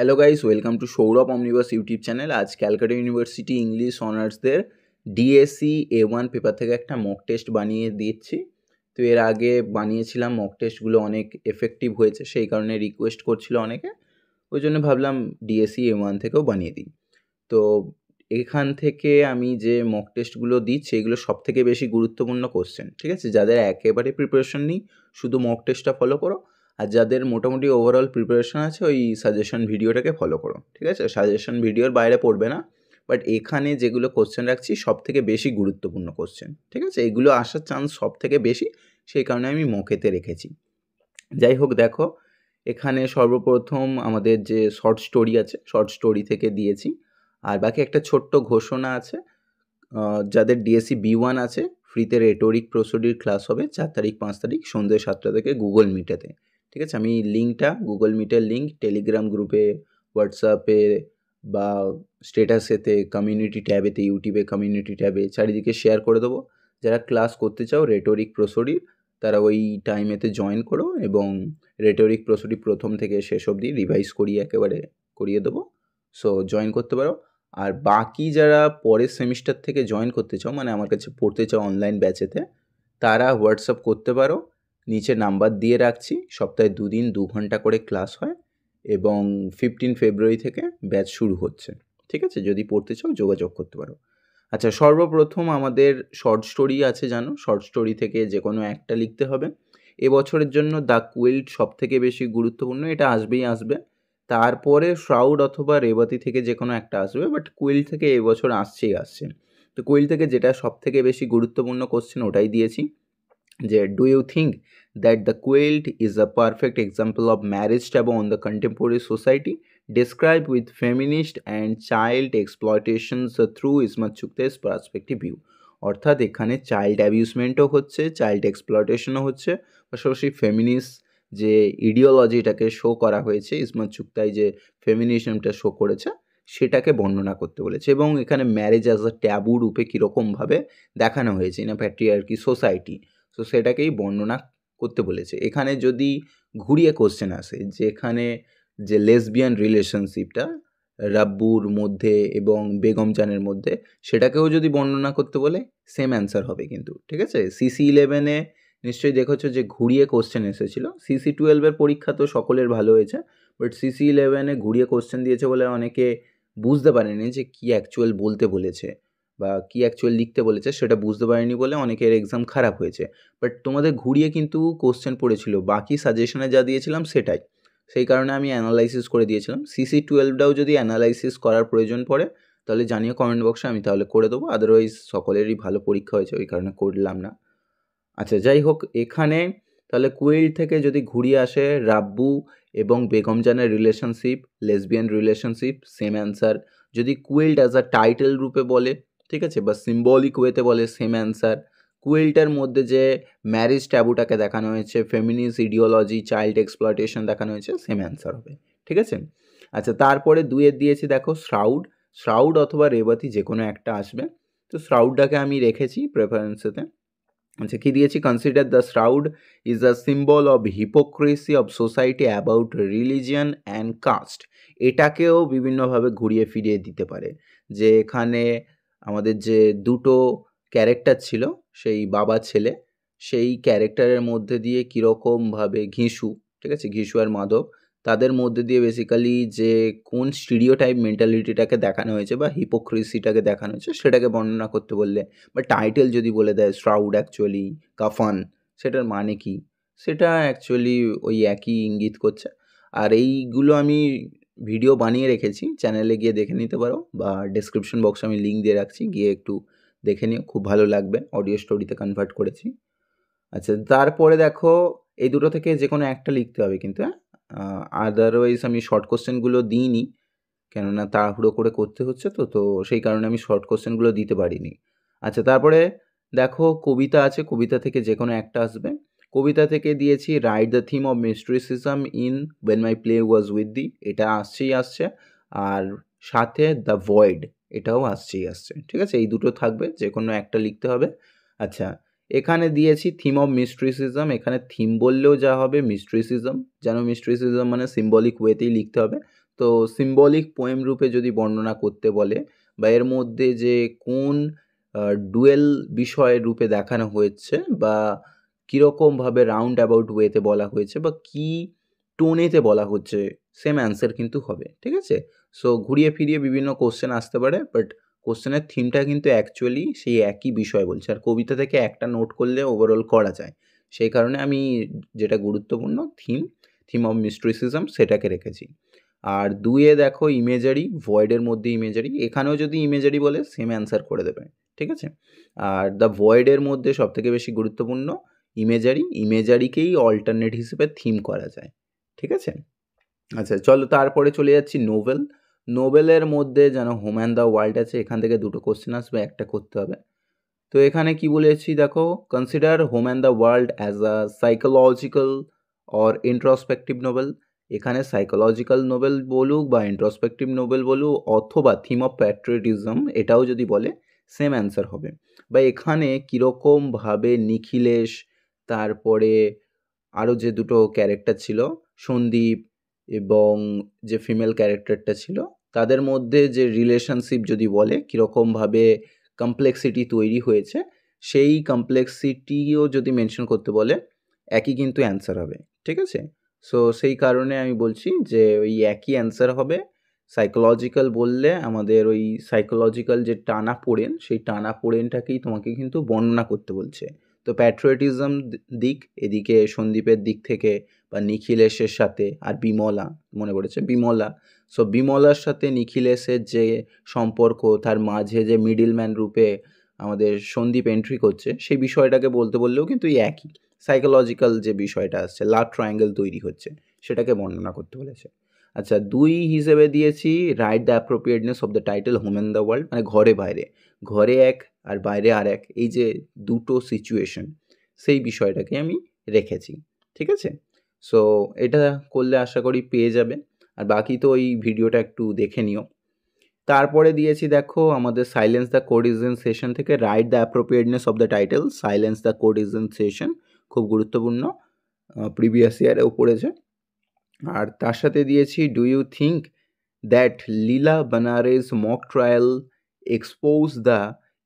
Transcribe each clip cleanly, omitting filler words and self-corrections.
Hello guys, welcome to Sourav Omniverse YouTube channel. আজ Calcutta university English অনার্সদের DSC A1 paper থেকে একটা মক টেস্ট বানিয়ে দিচ্ছি। তো এর আগে বানিয়েছিলাম, মক টেস্টগুলো অনেক এফেক্টিভ হয়েছে, সেই কারণে রিকোয়েস্ট করছিল অনেকে, ওই জন্য ভাবলাম ডিএসসি A1 থেকেও বানিয়ে দিই। তো এখান থেকে আমি যে মক টেস্টগুলো দিচ্ছি এগুলো সবথেকে বেশি গুরুত্বপূর্ণ কোশ্চেন, ঠিক আছে? যাদের একেবারে প্রিপারেশন নেই শুধু মক টেস্টটা ফলো করো, আর যাদের মোটামুটি ওভারঅল প্রিপারেশন আছে ওই সাজেশন ভিডিওটাকে ফলো করো, ঠিক আছে? সাজেশন ভিডিওর বাইরে পড়বে না, বাট এখানে যেগুলো কোশ্চেন রাখছি সবথেকে বেশি গুরুত্বপূর্ণ কোশ্চেন, ঠিক আছে? এগুলো আসার চান্স সবথেকে বেশি, সেই কারণে আমি মকেতে রেখেছি। যাই হোক, দেখো এখানে সর্বপ্রথম আমাদের যে শর্ট স্টোরি আছে, শর্ট স্টোরি থেকে দিয়েছি। আর বাকি একটা ছোট্ট ঘোষণা আছে, যাদের ডিএসসি B1 আছে ফ্রিতে রেটোরিক প্রসিডিউর ক্লাস হবে 4 তারিখ 5 তারিখ সন্ধ্যে 7টা থেকে গুগল মিটেতে, ঠিক আছে? আমি লিঙ্কটা, গুগল মিটের লিঙ্ক টেলিগ্রাম গ্রুপে, হোয়াটসঅ্যাপে বা স্টেটাসেতে, কমিউনিটি ট্যাবেতে, ইউটিউবে কমিউনিটি ট্যাবে চারিদিকে শেয়ার করে দেবো। যারা ক্লাস করতে চাও রেটোরিক প্রসিডিউর, তারা ওই টাইমেতে জয়েন করো এবং রেটোরিক প্রসিডিউর প্রথম থেকে শেষ অবধি রিভাইজ করিয়ে একেবারে করিয়ে দেবো। সো জয়েন করতে পারো। আর বাকি যারা পরের সেমিস্টার থেকে জয়েন করতে চাও, মানে আমার কাছে পড়তে চাও অনলাইন ব্যাচেতে, তারা হোয়াটসঅ্যাপ করতে পারো, নিচে নাম্বার দিয়ে রাখছি। সপ্তাহে 2 দিন 2 ঘন্টা করে ক্লাস হয় এবং 15 ফেব্রুয়ারি থেকে ব্যাচ শুরু হচ্ছে, ঠিক আছে? যদি পড়তে চাও যোগাযোগ করতে পারো। আচ্ছা, সর্বপ্রথম আমাদের শর্ট স্টোরি আছে, জানো? শর্ট স্টোরি থেকে যে কোনো একটা লিখতে হবে। এবছরের জন্য দ্য কুইল্ট সবথেকে বেশি গুরুত্বপূর্ণ, এটা আসবেই আসবে। তারপরে শ্রাউড অথবা রেবাতি থেকে যে কোনো একটা আসবে, বাট কুইল্ট থেকে এবছর আসছেই আসছে। তো কুইল্ট থেকে যেটা সবথেকে বেশি গুরুত্বপূর্ণ কোশ্চেন ওটাই দিয়েছি, যে do you think that the quilt is a perfect example of marriage taboo on the contemporary society, described with feminist and child exploitations through Ismat চুগতাইয়ের পার্সপেক্টিভ ভিউ। অর্থাৎ এখানে চাইল্ড অ্যাবিউসমেন্টও হচ্ছে, চাইল্ড এক্সপ্লয়টেশনও হচ্ছে, পাশাপাশি ফেমিনিস্ট যে ইডিওলজিটাকে শো করা হয়েছে, ইসমত চুগতাই যে ফেমিনিজমটা শো করেছে সেটাকে বর্ণনা করতে বলেছে, এবং এখানে ম্যারেজ অ্যাজ আ ট্যাবু রূপে কীরকমভাবে দেখানো হয়েছে in a patriarchy society, so সেটাকেই বর্ণনা করতে বলেছে। এখানে যদি ঘুরিয়ে কোশ্চেন আসে, যেখানে যে লেসবিয়ান রিলেশনশিপটা রাব্বুর মধ্যে এবং বেগম জানের মধ্যে, সেটাকেও যদি বর্ণনা করতে বলে সেম অ্যান্সার হবে কিন্তু, ঠিক আছে? CC11-এ নিশ্চয়ই দেখেছো যে ঘুরিয়ে কোশ্চেন এসেছিলো। CC12-এর পরীক্ষা তো সকলের ভালো হয়েছে, বাট CC11-এ ঘুরিয়ে কোশ্চেন দিয়েছে বলে অনেকে বুঝতে পারেনি যে কী অ্যাকচুয়াল বলতে বলেছে বা কী অ্যাকচুয়াল লিখতে বলেছে, সেটা বুঝতে পারেনি বলে অনেকের এক্সাম খারাপ হয়েছে। বাট তোমাদের ঘুরিয়ে কিন্তু কোশ্চেন পড়েছিল, বাকি সাজেশনে যা দিয়েছিলাম সেটাই, সেই কারণে আমি অ্যানালাইসিস করে দিয়েছিলাম। CC12টাও যদি অ্যানালাইসিস করার প্রয়োজন পড়ে তাহলে জানিও কমেন্ট বক্সে, আমি তাহলে করে দেবো। আদারওয়াইজ সকলেরই ভালো পরীক্ষা হয়েছে, ওই কারণে করলাম না। আচ্ছা, যাই হোক, এখানে তাহলে কুইল্ট থেকে যদি ঘুরিয়ে আসে রাব্বু এবং বেগম জানের relationship, lesbian relationship, same answer. যদি কুইল্ট অ্যাজ আ টাইটেল রূপে বলে, ঠিক আছে, বা সিম্বলিক ওয়েতে বলে, সেম অ্যান্সার। কুইল্টের মধ্যে যে ম্যারেজ ট্যাবুটাকে দেখানো হয়েছে, ফেমিনিস্ট ইডিওলজি, চাইল্ড এক্সপ্লয়টেশন দেখানো হয়েছে, সেম অ্যান্সার হবে, ঠিক আছে? আচ্ছা, তারপরে 2-এর দিয়েছি, দেখো শ্রাউড, শ্রাউড অথবা রেবাতি যে কোনো একটা আসবে। তো শ্রাউডটাকে আমি রেখেছি প্রেফারেন্সেতে। আচ্ছা, কী দিয়েছি? Consider the shroud is a symbol of hypocrisy of society about religion and caste. এটাকেও বিভিন্নভাবে ঘুরিয়ে ফিরিয়ে দিতে পারে, যে এখানে আমাদের যে দুটো ক্যারেক্টার ছিল, সেই বাবা ছেলে, সেই ক্যারেক্টারের মধ্যে দিয়ে কীরকমভাবে ঘিসু, ঠিক আছে, ঘিসু আর মাধব, তাদের মধ্যে দিয়ে বেসিক্যালি যে কোন স্টিরিওটাইপ মেন্টালিটিটাকে দেখানো হয়েছে বা হিপোক্রেসিটাকে দেখানো হয়েছে সেটাকে বর্ণনা করতে বললে, বা টাইটেল যদি বলে দেয় শ্রাউড অ্যাকচুয়ালি কাফান, সেটার মানে কি, সেটা অ্যাকচুয়ালি ওই একই ইঙ্গিত করছে। আর এইগুলো আমি ভিডিও বানিয়ে রেখেছি, চ্যানেলে গিয়ে দেখে নিতে পারো, বা ডেসক্রিপশন বক্সে আমি লিঙ্ক দিয়ে রাখছি, গিয়ে একটু দেখে নিও, খুব ভালো লাগবে, অডিও স্টোরিতে কনভার্ট করেছি। আচ্ছা, তারপরে দেখো এই দুটো থেকে যে কোনো একটা লিখতে হবে কিন্তু, হ্যাঁ? আদারওয়াইজ আমি শর্ট কোশ্চেনগুলো দিইনি, কেননা তাড়াহুড়ো করে করতে হচ্ছে, তো সেই কারণে আমি শর্ট কোশ্চেনগুলো দিতে পারিনি। আচ্ছা, তারপরে দেখো কবিতা আছে, কবিতা থেকে যে কোনো একটা আসবে। কবিতা থেকে দিয়েছি write the theme of mysticism in when my play was with the, এটা আসছেই আসছে। আর সাথে দ্য ভয়েড, এটাও আসছেই আসছে, ঠিক আছে? এই দুটো থাকবে, যে কোনো একটা লিখতে হবে। আচ্ছা, এখানে দিয়েছি থিম অফ মিস্ট্রিসিজম, এখানে থিম বললেও যা হবে মিস্ট্রিসিজম, যেন মিস্ট্রিসিজম মানে সিম্বলিক ওয়েতেই লিখতে হবে। তো সিম্বলিক পোয়েম রূপে যদি বর্ণনা করতে বলে বা এর মধ্যে যে কোন ডুয়েল বিষয় রূপে দেখানো হয়েছে বা কীরকমভাবে রাউন্ড অ্যাবাউট ওয়েতে বলা হয়েছে বা কী টোনেতে বলা হচ্ছে, সেম অ্যান্সার কিন্তু হবে। ঠিক আছে? সো ঘুরিয়ে ফিরিয়ে বিভিন্ন কোশ্চেন আসতে পারে, বাট কোশ্চেনের থিমটা কিন্তু অ্যাকচুয়ালি সেই একই বিষয় বলছে। আর কবিতা থেকে একটা নোট করলে ওভারঅল করা যায়। সেই কারণে আমি যেটা গুরুত্বপূর্ণ থিম অফ মিস্ট্রিসিজম সেটাকে রেখেছি। আর 2 দেখো ইমেজারি, ভয়েডের মধ্যে ইমেজারি, এখানেও যদি ইমেজারি বলে সেম অ্যান্সার করে দেবে। ঠিক আছে? আর দ্য ভয়েডের মধ্যে সবথেকে বেশি গুরুত্বপূর্ণ ইমেজারিকেই অল্টারনেট হিসেবে থিম করা যায়। ঠিক আছে? আচ্ছা চলো তারপরে চলে যাচ্ছি নোবেলের মধ্যে যেন হোম অ্যান্ড দ্য ওয়ার্ল্ড আছে, এখান থেকে 2টো কোশ্চেন আসবে, একটা করতে হবে। তো এখানে কি বলেছি দেখো, consider home and the world as a psychological or ইন্ট্রোস্পেক্টিভ Nobel. এখানে সাইকোলজিক্যাল নোবেল বলুক বা ইন্ট্রোস্পেক্টিভ নোবেল বলুক অথবা থিম অফ প্যাট্রিয়টিজম এটাও যদি বলে সেম অ্যান্সার হবে। বা এখানে কীরকমভাবে নিখিলেশ, তারপরে আরও যে 2টো ক্যারেক্টার ছিল সন্দীপ এবং যে ফিমেল ক্যারেক্টারটা ছিল, তাদের মধ্যে যে রিলেশনশিপ যদি বলে কীরকমভাবে কমপ্লেক্সিটি তৈরি হয়েছে, সেই কমপ্লেক্সিটিও যদি মেনশন করতে বলে একই কিন্তু অ্যান্সার হবে। ঠিক আছে? সো সেই কারণে আমি বলছি যে ওই একই অ্যান্সার হবে। সাইকোলজিক্যাল বললে আমাদের ওই সাইকোলজিক্যাল যে টানাপোড়েন, সেই টানাপোড়েনটাকেই তোমাকে কিন্তু বর্ণনা করতে বলছে। তো প্যাট্রিয়টিজম দিক এদিকে সন্দীপের দিক থেকে বা নিখিলেশের সাথে, আর বিমলা মনে পড়েছে, বিমলা। সো বিমলার সাথে নিখিলেশের যে সম্পর্ক, তার মাঝে যে মিডলম্যান রূপে আমাদের সন্দীপ এন্ট্রি করছে, সেই বিষয়টাকে বলতে বললেও কিন্তু এই একই সাইকোলজিক্যাল যে বিষয়টা আসছে, লাভ ট্রায়াঙ্গেল তৈরি হচ্ছে, সেটাকে বর্ণনা করতে বলেছে। আচ্ছা 2 হিসেবে দিয়েছি write the appropriateness of the title home and the world, মানে ঘরে বাইরে, ঘরে এক আর বাইরে আর এক, এই যে 2টো সিচুয়েশন, সেই বিষয়টাকে আমি রেখেছি। ঠিক আছে? সো এটা করলে আশা করি পেয়ে যাবে। আর বাকি তো ওই ভিডিওটা একটু দেখে নিও। তারপরে দিয়েছি দেখো আমাদের সাইলেন্স দ্য কোডিজেন সেশন থেকে write the appropriateness of the title silence the court is in session, খুব গুরুত্বপূর্ণ, প্রিভিয়াস ইয়ারেও পড়েছে। আর তার সাথে দিয়েছি do you think that Leela Benare's mock trial expose the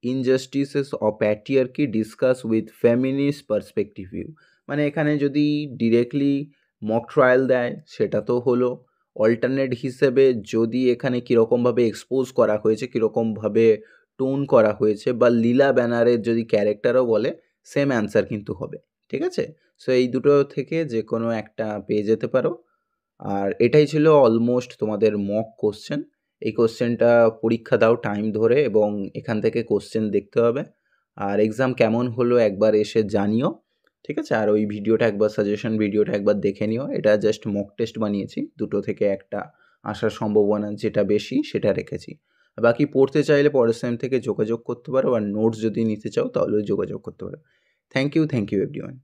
injustices of patriarchy discuss with feminist perspective view. মানে এখানে যদি ডিরেক্টলি মক ট্রায়াল দেয় সেটা তো হলো, অল্টারনেট হিসেবে যদি এখানে কীরকমভাবে এক্সপোজ করা হয়েছে, কীরকমভাবে টোন করা হয়েছে, বা লীলা ব্যানারের যদি ক্যারেক্টারও বলে সেম অ্যান্সার কিন্তু হবে। ঠিক আছে? সো এই 2টো থেকে যে কোনো একটা পেয়ে যেতে পারো। আর এটাই ছিল অলমোস্ট তোমাদের মক কোশ্চেন। এই কোশ্চেনটা পরীক্ষা দাও টাইম ধরে এবং এখান থেকে কোশ্চেন দেখতে হবে। আর এক্সাম কেমন হলো একবার এসে জানিও। ঠিক আছে? আর ওই ভিডিওটা একবার, সাজেশন ভিডিওটা একবার দেখে নিও। এটা জাস্ট মক টেস্ট বানিয়েছি, 2টো থেকে একটা আসার সম্ভাবনা যেটা বেশি সেটা রেখেছি। বাকি পড়তে চাইলে পরের সেম থেকে যোগাযোগ করতে পারো, আর নোটস যদি নিতে চাও তাহলেও যোগাযোগ করতে পারো। Thank you everyone.